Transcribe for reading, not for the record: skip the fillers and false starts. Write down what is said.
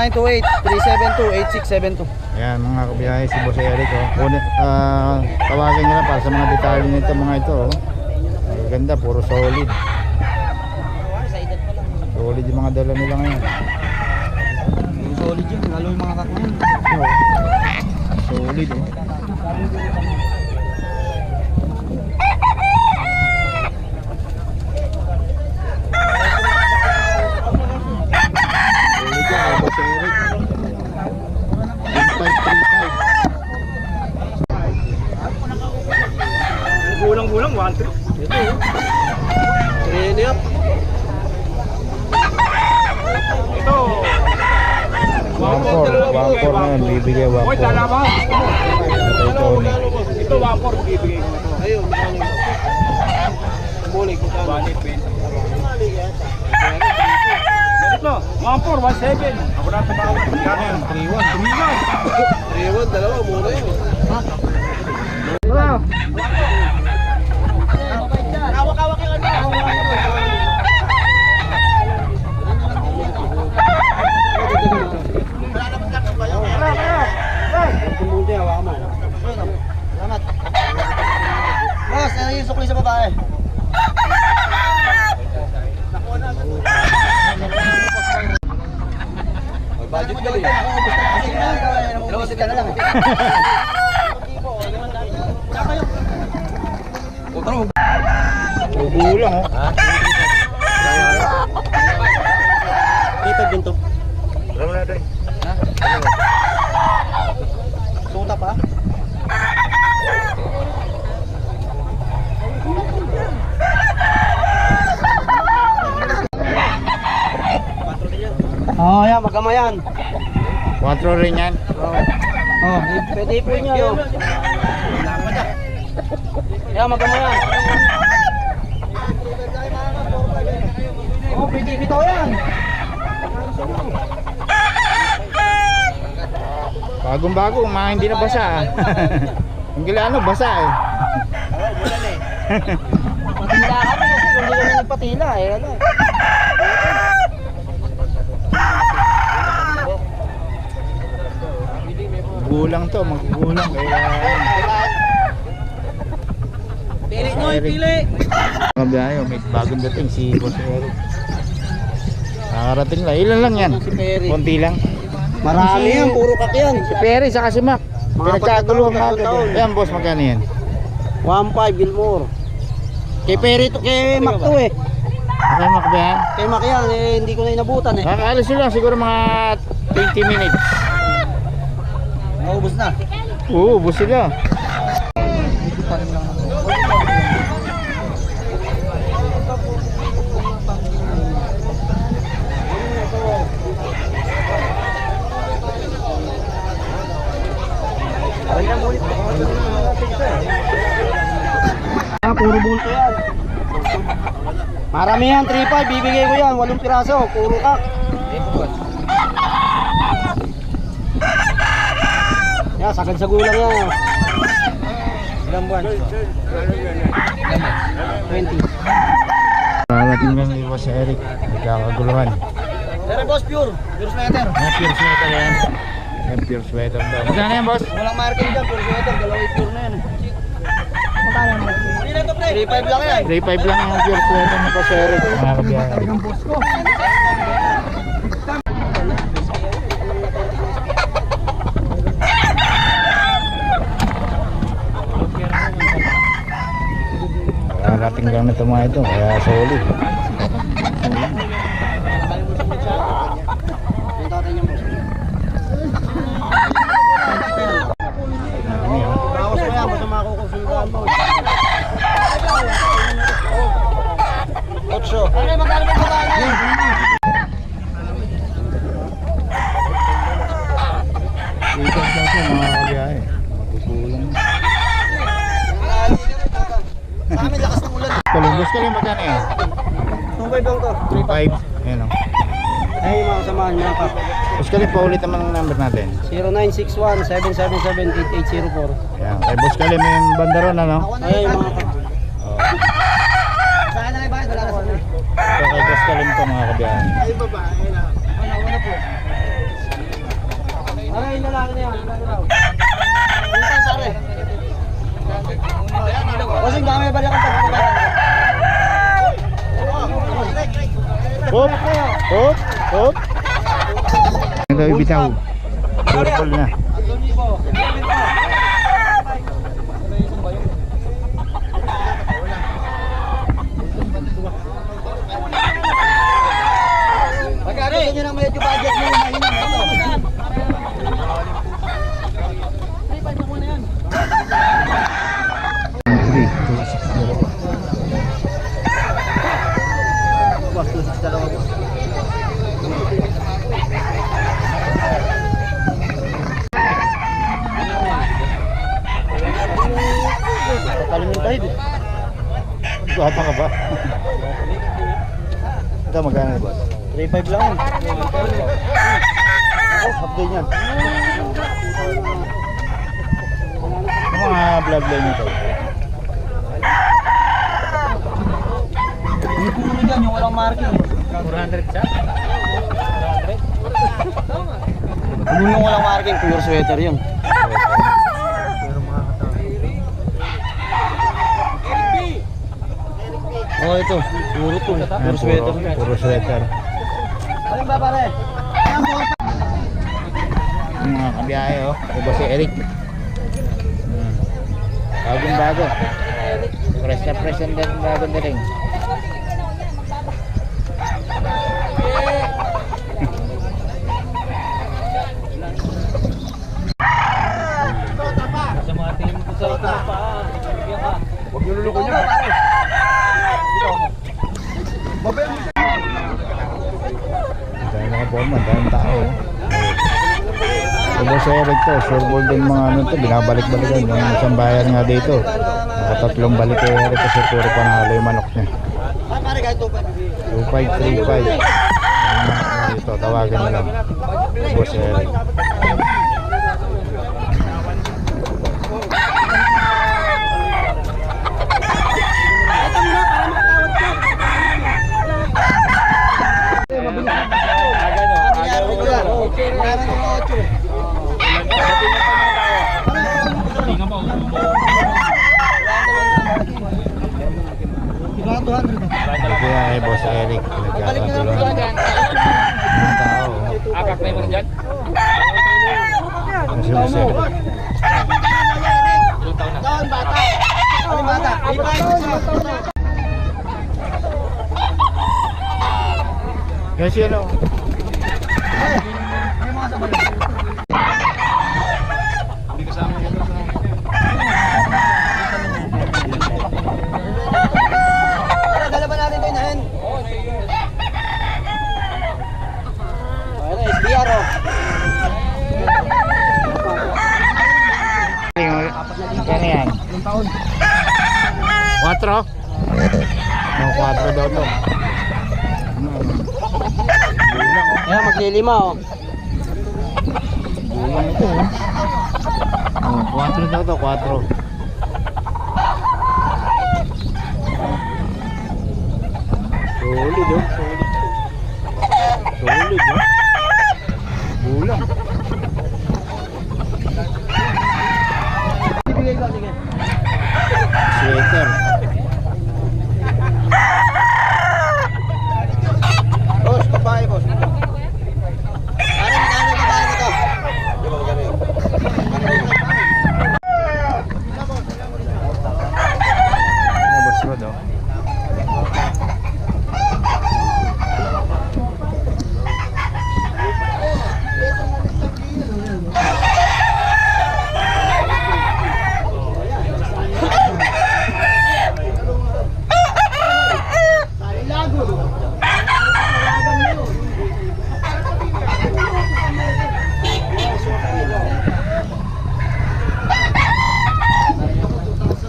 0928-372-8672. Ayan mga kabiyahe, si Boss Eric tawagan nyo lang para sa mga detalye nito mga ito magaganda, puro solid. Solid yung mga dala nila ngayon. Solid yun, lalo yung mga kakmayan. Solid Gulang-gulang, 1-3. Ito Training up. Ito 1-4 na yun, bibigay 1-4. Ito 1-4, bibigay ko na ito. Ayun, balik ko ka. Balik, 20. Ito, 1-4, 1-7. Ako na tumawag. Kano yun? 3-1. 3-1, dalawa, muna yun. Bravo. Hawak-hawak yung ano. Salamat. Boss, ano yung sukli sa babae? Budget ka rin. Kasi ka na lang. Gulang Dito din to. Alam na rin. Ha? Suta pa? Oh, yan, magkama yan. 4 rin yan. Oh, pwede po niya, no? Yan, magkama yan. Oh, pwede bitaw yan. Bagong-bago, mga hindi na basa. Ang gila basa eh. Patila kami kasi kung hindi kami nagpatila eh. Ano? Gulang to, maggulang kaya Pili nyo, pili! Mabiyahe, may bagong dating si Boss Eric. Nakarating lang, ilan lang yan? Si Perry. Konti lang. Marami yan, puro kakyan. Si Perry saka si Mac. Pinagkaguluhan ka agad. Ayan boss, magkano yan? 1.5 Gilmore. Kay Perry to, kay Mac to eh. Kaya Mac ba yan? Kay Mac yan, eh, hindi ko na inabutan eh. Kakaalis sila, siguro mga 20 minutes. Maubos na. Oo, ubos sila. Puro bulto yan. Marami yan, 3.5, bibigay ko yan, 8 piraso, puro kak. Yan, sagad sa gulang yan. Ilang buwan? 20. Parating lang ni Boss Eric, nagkakaguluhan. Pero boss, pure sweater. Yan, pure sweater yan. Yan, pure sweater daw. Magkano yan boss? Walang marking dyan, pure sweater, dalawang pure na yan. Magkano naman? 3.5 lang yan. 3.5 lang yung pure sweater ni Boss Eric. Mga kabiyahe. Talagang boss ko. Parating lang na ito mga ito, kaya solid. Bawas mo yan, basta makukusundan mo. 8. Ano yung magkano mo ba? Ikot daw ito mga kabiyahe. Magkukulang. Sa amin, lakas ng ulan. Columbus ka lang magkano yan? 2.5 lang to. 3.5. Ayan o. Ay, mga kasamahan, mga kap. Boss Kalim, paulit naman ang number natin. 0961-777-8804. Ayan. Kay Boss Kalim yung bandaron ano? Ay, mga kap. Oh. Sa akin na lang bakit? Wala na sa amin. So kay Boss Kalim ito mga kabiyahe. Ay, babae na. Ano po? Ay, lalaki na yan. Ulitan pare. Kasi dami ba lang ang pagkakas? Hop! Hop! Hop! Ito ibitaw. Purple na. Pagka gusto nyo ng medyo budget nyo, mahina na ito. Palimin tayo dito. Bata ka ba? Ito magkano na boss? 3.5 lang. Oh, half day niyan. Yung mga bloodline nito. Yung puro dyan, yung walang marking. 400 siya? 400? Yung walang marking, pure sweater yun. Oh, ito. Puro to. Puro sweater. Puro sweater. Alin ba pare? Yung mga kabiyahe oh. Ito si Eric. Bagong bago. Fresh na fresh ang bagong dating. Sa mga tingin ko sa ito pa. Bigyan ka. Huwag yung luluko niya. Dahil mga forma, dahil tao. Ito si Eric to, sure ball din mga ano to, binabalik-balikan. Yung isang bayan nga dito. Nakatatlong balik kay Eric kasi puro panalo yung manok niya. Ah, pare, kahit 2535. Ito, tawagan nyo lang. Ito si Eric. Kaya kay Boss Eric, nagkakatulungan. Mga tao. Akak na yung mga dyan? Ang si Boss Eric. Doon, bata. Alin bata? Yan siya no. Dala ba natin ito inahin? Ano, SBR oh. Yan yan. 4? No, 4 daw to. Ayan, maglilima oh. Bulang ito. 4 daw to, 4.